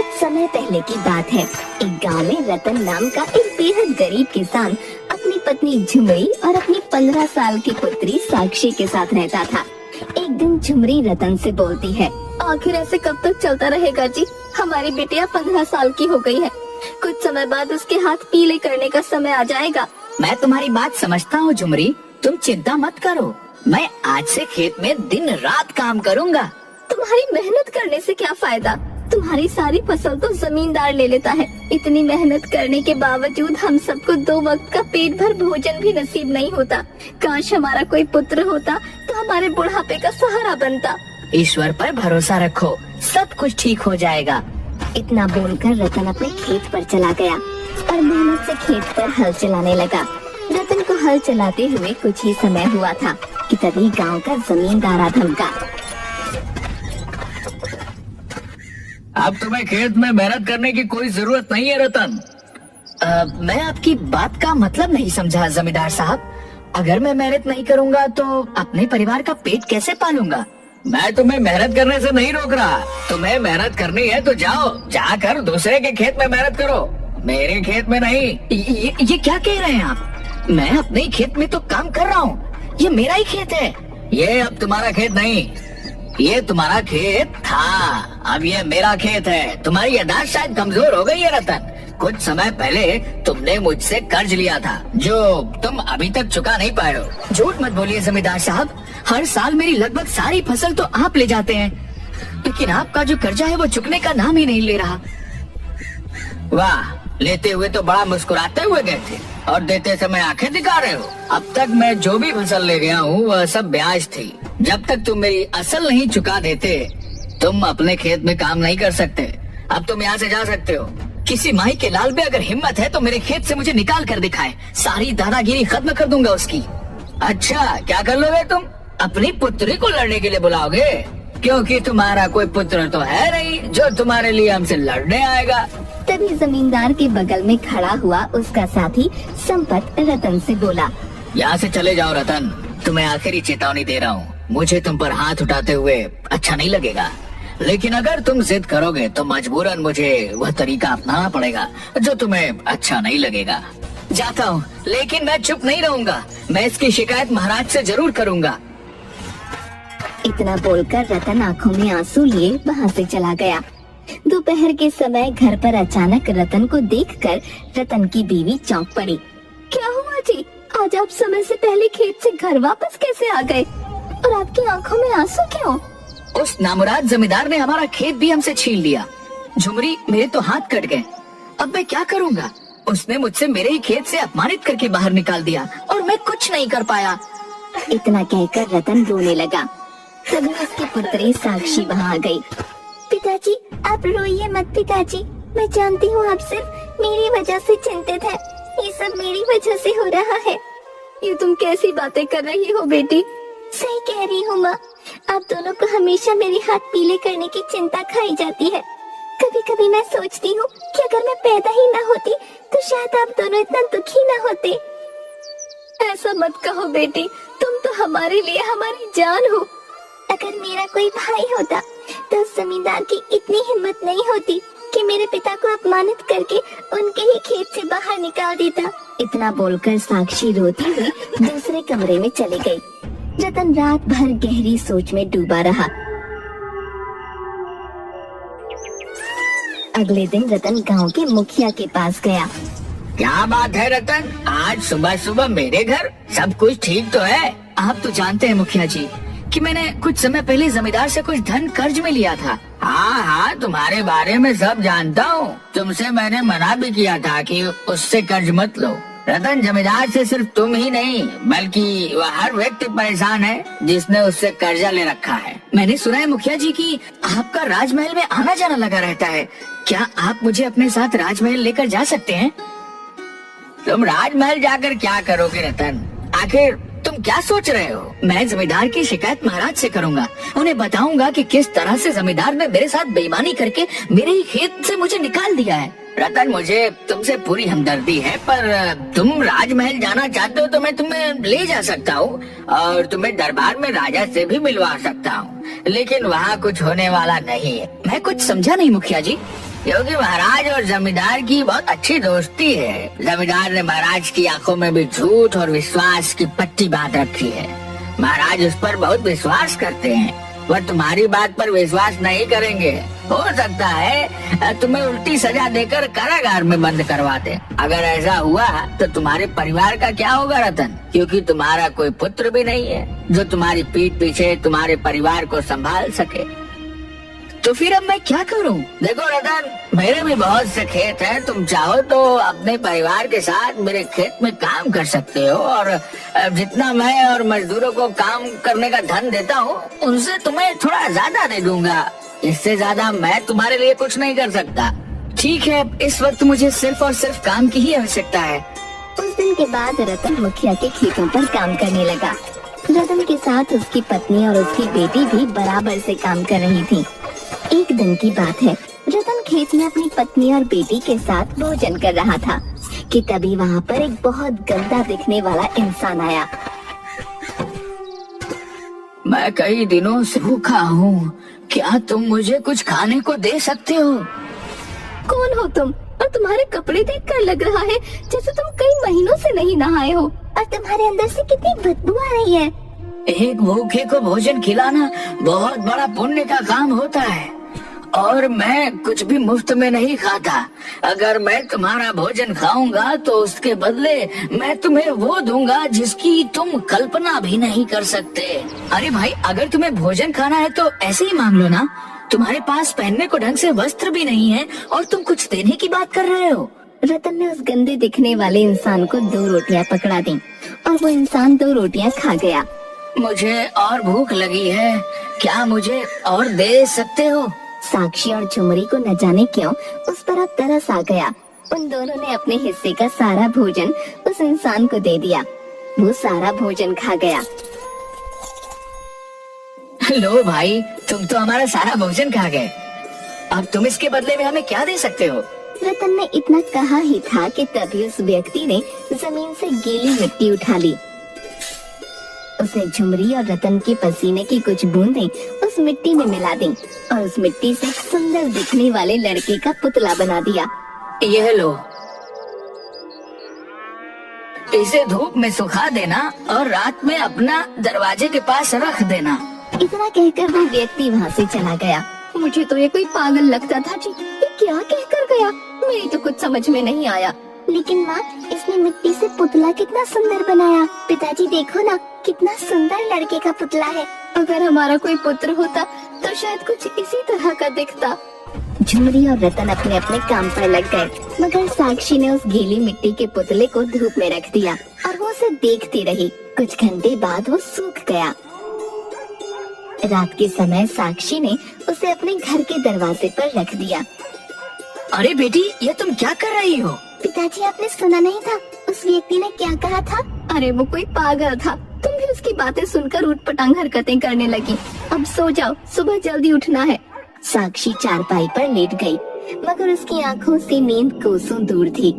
बहुत समय पहले की बात है। एक गांव में रतन नाम का एक बेहद गरीब किसान अपनी पत्नी झुमरी और अपनी 15 साल की पुत्री साक्षी के साथ रहता था। एक दिन झुमरी रतन से बोलती है, आखिर ऐसे कब तक चलता रहेगा जी? हमारी बिटिया 15 साल की हो गई है। कुछ समय बाद उसके हाथ पीले करने का समय आ जाएगा। मैं तुम्हारी बात समझता हूँ झुमरी, तुम चिंता मत करो। मैं आज से खेत में दिन रात काम करूँगा। तुम्हारी मेहनत करने से क्या फायदा? तुम्हारी सारी फसल तो जमींदार ले लेता है। इतनी मेहनत करने के बावजूद हम सबको 2 वक्त का पेट भर भोजन भी नसीब नहीं होता। काश हमारा कोई पुत्र होता तो हमारे बुढ़ापे का सहारा बनता। ईश्वर पर भरोसा रखो, सब कुछ ठीक हो जाएगा। इतना बोलकर रतन अपने खेत पर चला गया और मेहनत से खेत पर हल चलाने लगा। रतन को हल चलाते हुए कुछ ही समय हुआ था कि तभी गांव का जमींदार आ धमका। अब तुम्हें खेत में मेहनत करने की कोई जरूरत नहीं है रतन। मैं आपकी बात का मतलब नहीं समझा जमींदार साहब। अगर मैं मेहनत नहीं करूँगा तो अपने परिवार का पेट कैसे पालूंगा? मैं तुम्हें मेहनत करने से नहीं रोक रहा। तुम्हें मेहनत करनी है तो जाओ, जाकर दूसरे के खेत में मेहनत करो, मेरे खेत में नहीं। ये क्या कह रहे हैं आप? मैं अपने ही खेत में तो काम कर रहा हूँ, ये मेरा ही खेत है। ये अब तुम्हारा खेत नहीं, ये तुम्हारा खेत था, अब ये मेरा खेत है। तुम्हारी याददाश्त शायद कमजोर हो गई है रतन। कुछ समय पहले तुमने मुझसे कर्ज लिया था जो तुम अभी तक चुका नहीं पाए हो। झूठ मत बोलिए जमींदार साहब, हर साल मेरी लगभग सारी फसल तो आप ले जाते हैं, लेकिन आपका जो कर्जा है वो चुकने का नाम ही नहीं ले रहा। वाह, लेते हुए तो बड़ा मुस्कुराते हुए गए थे और देते समय आंखें दिखा रहे हो। अब तक मैं जो भी फसल ले गया हूँ वह सब ब्याज थी। जब तक तुम मेरी असल नहीं चुका देते तुम अपने खेत में काम नहीं कर सकते। अब तुम यहाँ से जा सकते हो। किसी माई के लाल में अगर हिम्मत है तो मेरे खेत से मुझे निकाल कर दिखाए, सारी दादागिरी खत्म कर दूंगा उसकी। अच्छा, क्या कर लोगे तुम? अपनी पुत्री को लड़ने के लिए बुलाओगे? क्योंकि तुम्हारा कोई पुत्र तो है नहीं जो तुम्हारे लिए हमसे लड़ने आएगा। तभी जमींदार के बगल में खड़ा हुआ उसका साथी संपत रतन से बोला, यहाँ से चले जाओ रतन, तुम्हें आखिरी चेतावनी दे रहा हूँ। मुझे तुम पर हाथ उठाते हुए अच्छा नहीं लगेगा, लेकिन अगर तुम जिद करोगे तो मजबूरन मुझे वह तरीका अपनाना पड़ेगा जो तुम्हें अच्छा नहीं लगेगा। जाता हूँ, लेकिन मैं चुप नहीं रहूंगा। मैं इसकी शिकायत महाराज से जरूर करूंगा। इतना बोलकर रतन आंखों में आंसू लिए वहाँ से चला गया। दोपहर के समय घर पर अचानक रतन को देखकर रतन की बीवी चौंक पड़ी। क्या हुआ जी? आज आप समय से पहले खेत से घर वापस कैसे आ गए और आपकी आंखों में आंसू क्यों? उस नामुराद जमींदार ने हमारा खेत भी हमसे छीन लिया। झुमरी, मेरे तो हाथ कट गए। अब मैं क्या करूँगा? उसने मुझसे मेरे ही खेत से अपमानित करके बाहर निकाल दिया और मैं कुछ नहीं कर पाया। इतना कहकर रतन रोने लगा। तभी उसकी पुत्री साक्षी वहाँ आ गई। पिताजी, आप रोइए मत पिताजी, मैं जानती हूँ आप सिर्फ मेरी वजह से चिंतित हैं। ये सब मेरी वजह से हो रहा है। ये तुम कैसी बातें कर रही हो बेटी? सही कह रही हूँ माँ, आप दोनों को हमेशा मेरे हाथ पीले करने की चिंता खाई जाती है। कभी कभी मैं सोचती हूँ कि अगर मैं पैदा ही ना होती तो शायद आप दोनों इतना दुखी ना होते। ऐसा मत कहो बेटी, तुम तो हमारे लिए हमारी जान हो। अगर मेरा कोई भाई होता तो जमींदार की इतनी हिम्मत नहीं होती कि मेरे पिता को अपमानित करके उनके ही खेत से बाहर निकाल देता। इतना बोलकर साक्षी रोती हुई दूसरे कमरे में चली गई। रतन रात भर गहरी सोच में डूबा रहा। अगले दिन रतन गांव के मुखिया के पास गया। क्या बात है रतन, आज सुबह सुबह मेरे घर? सब कुछ ठीक तो है? आप तो जानते हैं मुखिया जी कि मैंने कुछ समय पहले जमींदार से कुछ धन कर्ज में लिया था। हाँ हाँ, तुम्हारे बारे में सब जानता हूँ। तुमसे मैंने मना भी किया था कि उससे कर्ज मत लो। रतन, जमींदार से सिर्फ तुम ही नहीं बल्कि वह हर व्यक्ति परेशान है जिसने उससे कर्जा ले रखा है। मैंने सुना है मुखिया जी कि आपका राजमहल में आना जाना लगा रहता है। क्या आप मुझे अपने साथ राजमहल लेकर जा सकते हैं? तुम राजमहल जाकर क्या करोगे रतन? आखिर तुम क्या सोच रहे हो? मैं जमींदार की शिकायत महाराज से करूंगा। उन्हें बताऊंगा कि किस तरह से जमींदार ने मेरे साथ बेईमानी करके मेरे ही खेत से मुझे निकाल दिया है। रतन, मुझे तुमसे पूरी हमदर्दी है, पर तुम राजमहल जाना चाहते हो तो मैं तुम्हें ले जा सकता हूँ और तुम्हें दरबार में राजा से भी मिलवा सकता हूँ, लेकिन वहाँ कुछ होने वाला नहीं है। मैं कुछ समझा नहीं मुखिया जी। क्योंकि महाराज और जमींदार की बहुत अच्छी दोस्ती है। जमींदार ने महाराज की आंखों में भी झूठ और विश्वास की पट्टी बांध रखी है। महाराज उस पर बहुत विश्वास करते हैं। वह तुम्हारी बात पर विश्वास नहीं करेंगे। हो सकता है तुम्हें उल्टी सजा देकर कारागार में बंद करवा दे। अगर ऐसा हुआ तो तुम्हारे परिवार का क्या होगा रतन? क्योंकि तुम्हारा कोई पुत्र भी नहीं है जो तुम्हारी पीठ पीछे तुम्हारे परिवार को संभाल सके। तो फिर अब मैं क्या करूं? देखो रतन, मेरे भी बहुत से खेत हैं। तुम चाहो तो अपने परिवार के साथ मेरे खेत में काम कर सकते हो और जितना मैं और मजदूरों को काम करने का धन देता हूँ उनसे तुम्हें थोड़ा ज्यादा दे दूंगा। इससे ज्यादा मैं तुम्हारे लिए कुछ नहीं कर सकता। ठीक है, इस वक्त मुझे सिर्फ और सिर्फ काम की ही आवश्यकता है। उस दिन के बाद रतन मुखिया के खेतों पर काम करने लगा। रतन के साथ उसकी पत्नी और उसकी बेटी भी बराबर से काम कर रही थी। एक दिन की बात है, रतन खेत में अपनी पत्नी और बेटी के साथ भोजन कर रहा था कि तभी वहाँ पर एक बहुत गंदा दिखने वाला इंसान आया। मैं कई दिनों से भूखा हूँ, क्या तुम मुझे कुछ खाने को दे सकते हो? कौन हो तुम? और तुम्हारे कपड़े देखकर लग रहा है जैसे तुम कई महीनों से नहीं नहाए हो और तुम्हारे अंदर से कितनी बदबू आ रही है। एक भूखे को भोजन खिलाना बहुत बड़ा पुण्य का काम होता है और मैं कुछ भी मुफ्त में नहीं खाता। अगर मैं तुम्हारा भोजन खाऊंगा तो उसके बदले मैं तुम्हें वो दूंगा जिसकी तुम कल्पना भी नहीं कर सकते। अरे भाई, अगर तुम्हें भोजन खाना है तो ऐसे ही मांग लो ना। तुम्हारे पास पहनने को ढंग से वस्त्र भी नहीं है और तुम कुछ देने की बात कर रहे हो। रतन ने उस गंदे दिखने वाले इंसान को 2 रोटियां पकड़ा दी और वो इंसान 2 रोटियां खा गया। मुझे और भूख लगी है, क्या मुझे और दे सकते हो? साक्षी और झुमरी को न जाने क्यों उस पर अब तरस आ गया। उन दोनों ने अपने हिस्से का सारा भोजन उस इंसान को दे दिया। वो सारा भोजन खा गया। लो भाई, तुम तो हमारा सारा भोजन खा गए। अब तुम इसके बदले में हमें क्या दे सकते हो? रतन ने इतना कहा ही था कि तभी उस व्यक्ति ने जमीन से गीली मिट्टी उठा ली। उसने झुमरी और रतन के पसीने की कुछ बूंदें उस मिट्टी में मिला दी और उस मिट्टी से एक सुंदर दिखने वाले लड़के का पुतला बना दिया। यह लो, इसे धूप में सुखा देना और रात में अपना दरवाजे के पास रख देना। इतना कहकर वो व्यक्ति वहाँ से चला गया। मुझे तो ये कोई पागल लगता था जी, ये क्या कहकर गया? मेरी तो कुछ समझ में नहीं आया। लेकिन माँ, इसने मिट्टी से पुतला कितना सुंदर बनाया। पिताजी देखो ना, कितना सुंदर लड़के का पुतला है। अगर हमारा कोई पुत्र होता तो शायद कुछ इसी तरह का दिखता। झुमरी और रतन अपने अपने काम पर लग गए, मगर साक्षी ने उस गीली मिट्टी के पुतले को धूप में रख दिया और वो उसे देखती रही। कुछ घंटे बाद वो सूख गया। रात के समय साक्षी ने उसे अपने घर के दरवाजे पर रख दिया। अरे बेटी, ये तुम क्या कर रही हो? पिताजी, आपने सुना नहीं था उस व्यक्ति ने क्या कहा था? अरे वो कोई पागल था। तुम भी उसकी बातें सुनकर ऊटपटांग हरकतें करने लगी। अब सो जाओ, सुबह जल्दी उठना है। साक्षी चारपाई पर लेट गई, मगर उसकी आंखों से नींद कोसों दूर थी।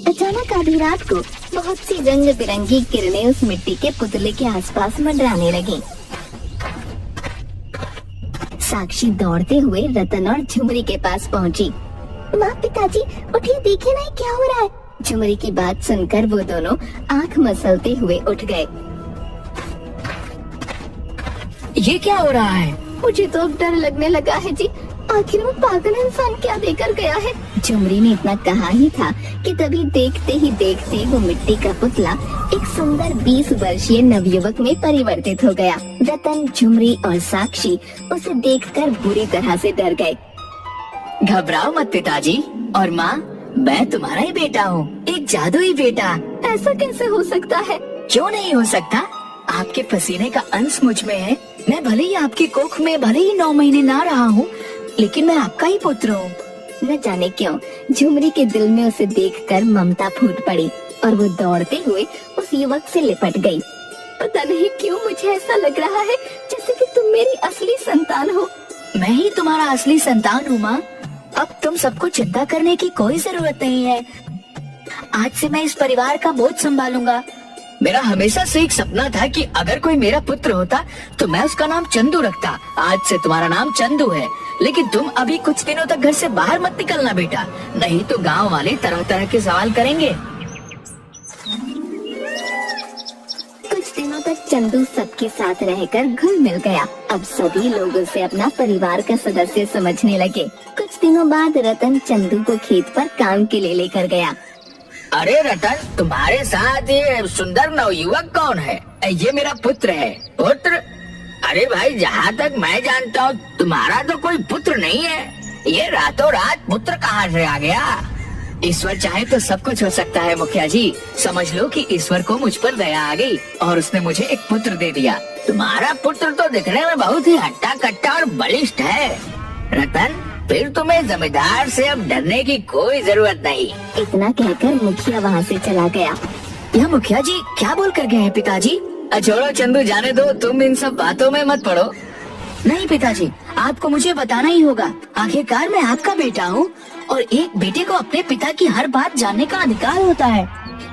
अचानक आधी रात को बहुत सी रंग बिरंगी किरणें उस मिट्टी के पुतले के आसपास मंडराने लगी। साक्षी दौड़ते हुए रतन और झुमरी के पास पहुंची। माँ, पिताजी उठिए, देखिए ना क्या हो रहा है। झुमरी की बात सुनकर वो दोनों आंख मसलते हुए उठ गए। ये क्या हो रहा है? मुझे तो अब डर लगने लगा है जी। आखिर वो पागल इंसान क्या देकर गया है? झुमरी ने इतना कहा ही था कि तभी देखते ही देखते वो मिट्टी का पुतला एक सुंदर 20 वर्षीय नवयुवक में परिवर्तित हो गया। रतन, झुमरी और साक्षी उसे देखकर बुरी तरह से डर गए। घबराओ मत पिताजी और माँ, मैं तुम्हारा ही बेटा हूँ, एक जादुई बेटा। ऐसा कैसे हो सकता है? क्यों नहीं हो सकता? आपके पसीने का अंश मुझ में है। मैं भले ही आपकी कोख में भले ही 9 महीने ना रहा हूँ, लेकिन मैं आपका ही पुत्र हूँ। न जाने क्यों झुमरी के दिल में उसे देखकर ममता फूट पड़ी और वो दौड़ते हुए उस युवक से लिपट गई। पता नहीं क्यों मुझे ऐसा लग रहा है जैसे कि तुम मेरी असली संतान हो। मैं ही तुम्हारा असली संतान हूँ माँ। अब तुम सबको चिंता करने की कोई जरूरत नहीं है। आज से मैं इस परिवार का बोझ संभालूंगा। मेरा हमेशा से एक सपना था कि अगर कोई मेरा पुत्र होता तो मैं उसका नाम चंदू रखता। आज से तुम्हारा नाम चंदू है। लेकिन तुम अभी कुछ दिनों तक घर से बाहर मत निकलना बेटा, नहीं तो गांव वाले तरह तरह के सवाल करेंगे। कुछ दिनों तक चंदू सबके साथ रहकर घुल मिल गया। अब सभी लोग उसे अपना परिवार का सदस्य समझने लगे। कुछ दिनों बाद रतन चंदू को खेत पर काम के लिए लेकर गया। अरे रतन, तुम्हारे साथ ये सुंदर नवयुवक कौन है? ये मेरा पुत्र है। पुत्र? अरे भाई, जहाँ तक मैं जानता हूँ तुम्हारा तो कोई पुत्र नहीं है। ये रातों रात पुत्र कहाँ से आ गया? ईश्वर चाहे तो सब कुछ हो सकता है मुखिया जी। समझ लो कि ईश्वर को मुझ पर दया आ गई और उसने मुझे एक पुत्र दे दिया। तुम्हारा पुत्र तो दिखने में बहुत ही हट्टा कट्टा और बलिष्ठ है। रतन, फिर तुम्हें जमींदार से अब डरने की कोई जरूरत नहीं। इतना कहकर मुखिया वहाँ से चला गया। यह मुखिया जी क्या बोल कर गए हैं पिताजी? छोड़ो चंदू, जाने दो, तुम इन सब बातों में मत पड़ो। नहीं पिताजी, आपको मुझे बताना ही होगा। आखिरकार मैं आपका बेटा हूँ और एक बेटे को अपने पिता की हर बात जानने का अधिकार होता है।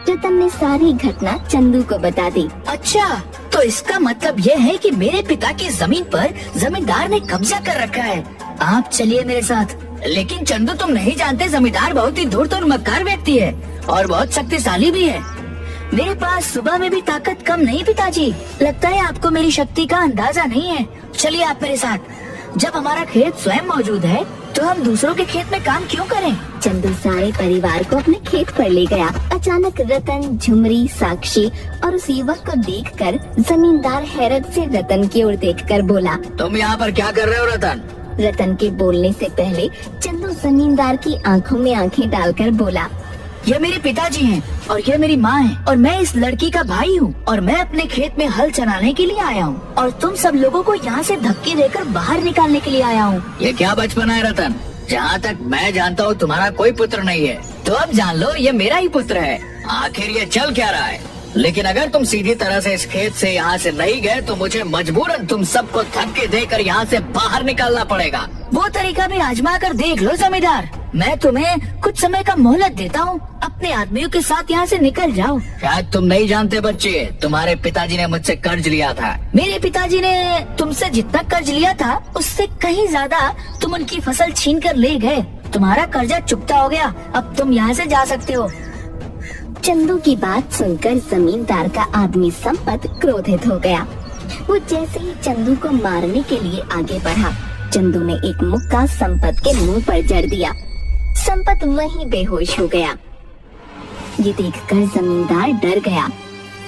रतन ने सारी घटना चंदू को बता दी। अच्छा, तो इसका मतलब यह है कि मेरे पिता की जमीन पर जमींदार ने कब्जा कर रखा है। आप चलिए मेरे साथ। लेकिन चंदू, तुम नहीं जानते जमींदार बहुत ही धूर्त और मक्कार व्यक्ति है और बहुत शक्तिशाली भी है। मेरे पास सुबह में भी ताकत कम नहीं पिताजी। लगता है आपको मेरी शक्ति का अंदाजा नहीं है। चलिए आप मेरे साथ। जब हमारा खेत स्वयं मौजूद है तो हम दूसरों के खेत में काम क्यों करें? चंदू सारे परिवार को अपने खेत पर ले गया। अचानक रतन, झुमरी, साक्षी और उस युवक को देखकर जमींदार हैरत से रतन की ओर देखकर बोला, तुम यहाँ पर क्या कर रहे हो रतन? रतन के बोलने से पहले चंदू जमींदार की आंखों में आंखें डालकर बोला, ये मेरे पिताजी हैं और ये मेरी माँ है और मैं इस लड़की का भाई हूँ और मैं अपने खेत में हल चलाने के लिए आया हूँ और तुम सब लोगों को यहाँ से धक्के देकर बाहर निकालने के लिए आया हूँ। ये क्या बचपना है रतन? जहाँ तक मैं जानता हूँ तुम्हारा कोई पुत्र नहीं है। तो अब जान लो, ये मेरा ही पुत्र है। आखिर ये चल क्या रहा है? लेकिन अगर तुम सीधी तरह से इस खेत से यहाँ से नहीं गए तो मुझे मजबूरन तुम सबको धक्के देकर यहाँ से बाहर निकालना पड़ेगा। वो तरीका भी आजमा कर देख लो जमींदार। मैं तुम्हें कुछ समय का मोहलत देता हूँ। अपने आदमियों के साथ यहाँ से निकल जाओ। शायद तुम नहीं जानते बच्चे, तुम्हारे पिताजी ने मुझसे कर्ज लिया था। मेरे पिताजी ने तुमसे जितना कर्ज लिया था उससे कहीं ज्यादा तुम उनकी फसल छीन कर ले गए। तुम्हारा कर्जा चुकता हो गया। अब तुम यहाँ से जा सकते हो। चंदू की बात सुनकर जमींदार का आदमी संपत क्रोधित हो गया। वो जैसे ही चंदू को मारने के लिए आगे बढ़ा, चंदू ने एक मुक्का संपत के मुंह पर जड़ दिया। संपत वहीं बेहोश हो गया। ये देखकर जमींदार डर गया।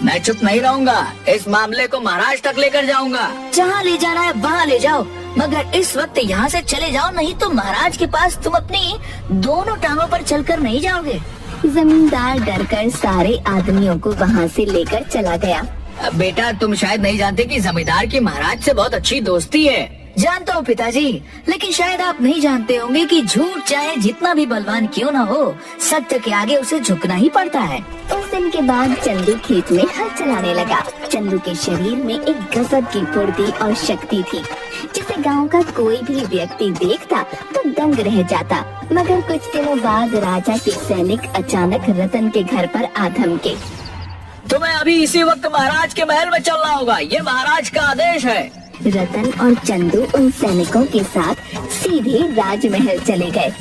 मैं चुप नहीं रहूंगा, इस मामले को महाराज तक लेकर जाऊंगा। जहाँ ले जाना है वहाँ ले जाओ, मगर इस वक्त यहाँ से चले जाओ, नहीं तो महाराज के पास तुम अपनी दोनों टांगों पर चलकर नहीं जाओगे। जमींदार डरकर सारे आदमियों को वहाँ से लेकर चला गया। बेटा, तुम शायद नहीं जानते कि जमींदार की महाराज से बहुत अच्छी दोस्ती है। जानता हूँ पिताजी, लेकिन शायद आप नहीं जानते होंगे कि झूठ चाहे जितना भी बलवान क्यों न हो, सत्य के आगे उसे झुकना ही पड़ता है। उस दिन के बाद चंदू खेत में हल चलाने लगा। चंदू के शरीर में एक गजब की फुर्ती और शक्ति थी, जिसे गांव का कोई भी व्यक्ति देखता तो दंग रह जाता। मगर कुछ दिनों बाद राजा के सैनिक अचानक रतन के घर पर आ धमके। तुम्हें अभी इसी वक्त महाराज के महल में चलना होगा, ये महाराज का आदेश है। रतन और चंदू उन सैनिकों के साथ सीधे राजमहल चले गए।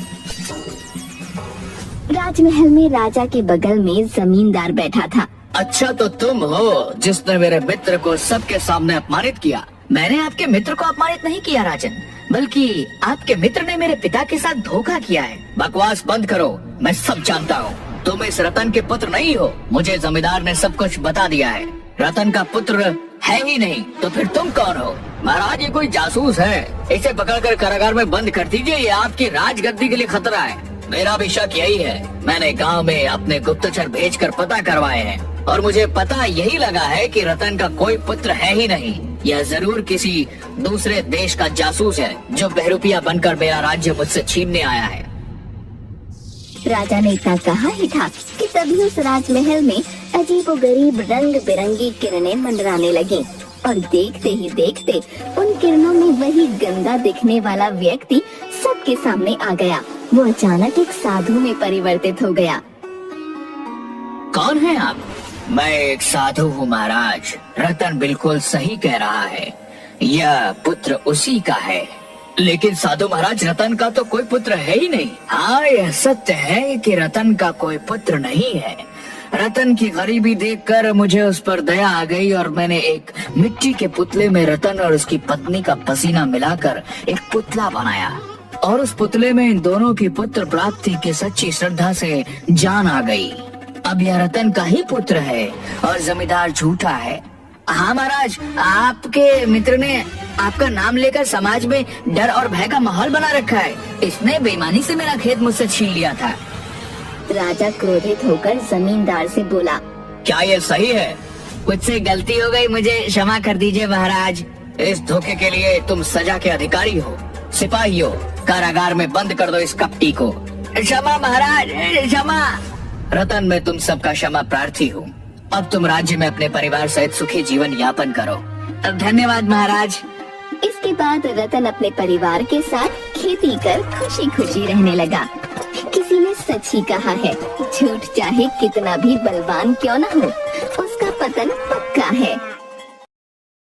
राजमहल में राजा के बगल में जमींदार बैठा था। अच्छा, तो तुम हो जिसने मेरे मित्र को सबके सामने अपमानित किया। मैंने आपके मित्र को अपमानित नहीं किया राजन, बल्कि आपके मित्र ने मेरे पिता के साथ धोखा किया है। बकवास बंद करो, मैं सब जानता हूँ। तुम इस रतन के पुत्र नहीं हो, मुझे जमींदार ने सब कुछ बता दिया है। रतन का पुत्र है ही नहीं, तो फिर तुम कौन हो? महाराज, ये कोई जासूस है, इसे पकड़कर कारागार में बंद कर दीजिए, ये आपकी राजगद्दी के लिए खतरा है। मेरा भी शक यही है। मैंने गांव में अपने गुप्तचर भेजकर पता करवाए हैं और मुझे पता यही लगा है कि रतन का कोई पुत्र है ही नहीं। यह जरूर किसी दूसरे देश का जासूस है जो बहरूपिया बनकर मेरा राज्य मुझसे छीनने आया है। राजा ने इतना कहा ही था कि तभी उस राजमहल में अजीबोगरीब रंग बिरंगी किरणें मंडराने लगी और देखते ही देखते उन किरणों में वही गंदा दिखने वाला व्यक्ति सबके सामने आ गया। वो अचानक एक साधु में परिवर्तित हो गया। कौन है आप? मैं एक साधु हूँ महाराज। रतन बिल्कुल सही कह रहा है, यह पुत्र उसी का है। लेकिन साधु महाराज, रतन का तो कोई पुत्र है ही नहीं। हाँ, यह सत्य है कि रतन का कोई पुत्र नहीं है। रतन की गरीबी देखकर मुझे उस पर दया आ गई और मैंने एक मिट्टी के पुतले में रतन और उसकी पत्नी का पसीना मिलाकर एक पुतला बनाया और उस पुतले में इन दोनों की पुत्र प्राप्ति की सच्ची श्रद्धा से जान आ गई। अब यह रतन का ही पुत्र है और जमींदार झूठा है। हाँ महाराज, आपके मित्र ने आपका नाम लेकर समाज में डर और भय का माहौल बना रखा है। इसने बेईमानी से मेरा खेत मुझसे छीन लिया था। राजा क्रोधित होकर जमींदार से बोला, क्या ये सही है? मुझसे गलती हो गई, मुझे क्षमा कर दीजिए महाराज। इस धोखे के लिए तुम सजा के अधिकारी हो। सिपाहियों, कारागार में बंद कर दो इस कपटी को। क्षमा महाराज, क्षमा। रतन, मैं तुम सबका क्षमा प्रार्थी हूँ। अब तुम राज्य में अपने परिवार सहित सुखी जीवन यापन करो। धन्यवाद महाराज। इसके बाद रतन अपने परिवार के साथ खेती कर खुशी खुशी रहने लगा। किसी ने सच ही कहा है, झूठ चाहे कितना भी बलवान क्यों न हो, उसका पतन पक्का है।